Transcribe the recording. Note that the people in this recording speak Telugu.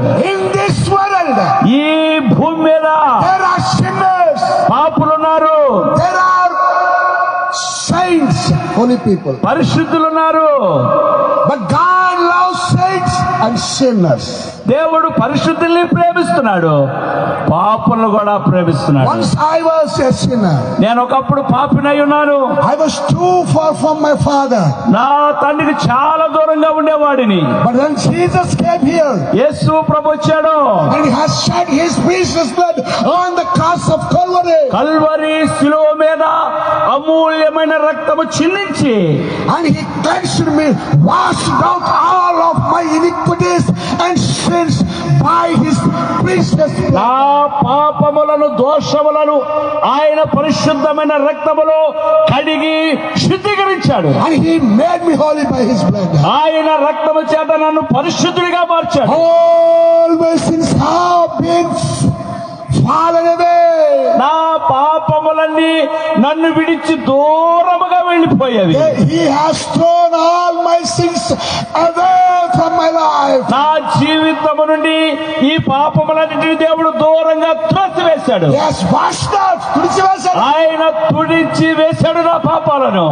వేస్తున్నాడు. In this world, ఈ భూమి మీద there are sinners, పాపులున్నారు, there are saints, holy people. పరిశుద్ధులున్నారు. But God loves saints and sinners. దేవుడు పరిశుద్ధుల్ని ప్రేమిస్తున్నాడు, పాపులను కూడా ప్రేమిస్తున్నాడు. Once I was a sinner. నేను ఒకప్పుడు పాపినై ఉన్నాను. I was too far from my father. నా తండ్రికి చాలా దూరంగా ఉండేవాడిని. But when Jesus came here, యేసు ప్రభు వచ్చాడు, and he has shed his precious blood on the cross of Calvary, Calvary శిలువ మీద అమూల్యమైన రక్తము చిందించి, and he cleansed me, washed out all of my iniquities and sins by his precious blood. నా పాపములను దోషములను ఆయన పరిశుద్ధమైన రక్తములో కడిగి శుద్ధీకరించాడు. And he made me holy by his blood. ఆయన రక్తము చేత నన్ను పరిశుద్ధుడిగా మార్చాడు. All my sins have been fallen away. నా పాపములన్నీ నన్ను విడిచి దూరముగా వెళ్ళిపోయేవి. He has thrown all my sins away from my life. నా జీవితము నుండి ఈ పాపములన్నిటిని దేవుడు దూరంగా త్రోసివేశాడు. He has washed out. ఆయన తుడిచి వేశాడు నా పాపాలను.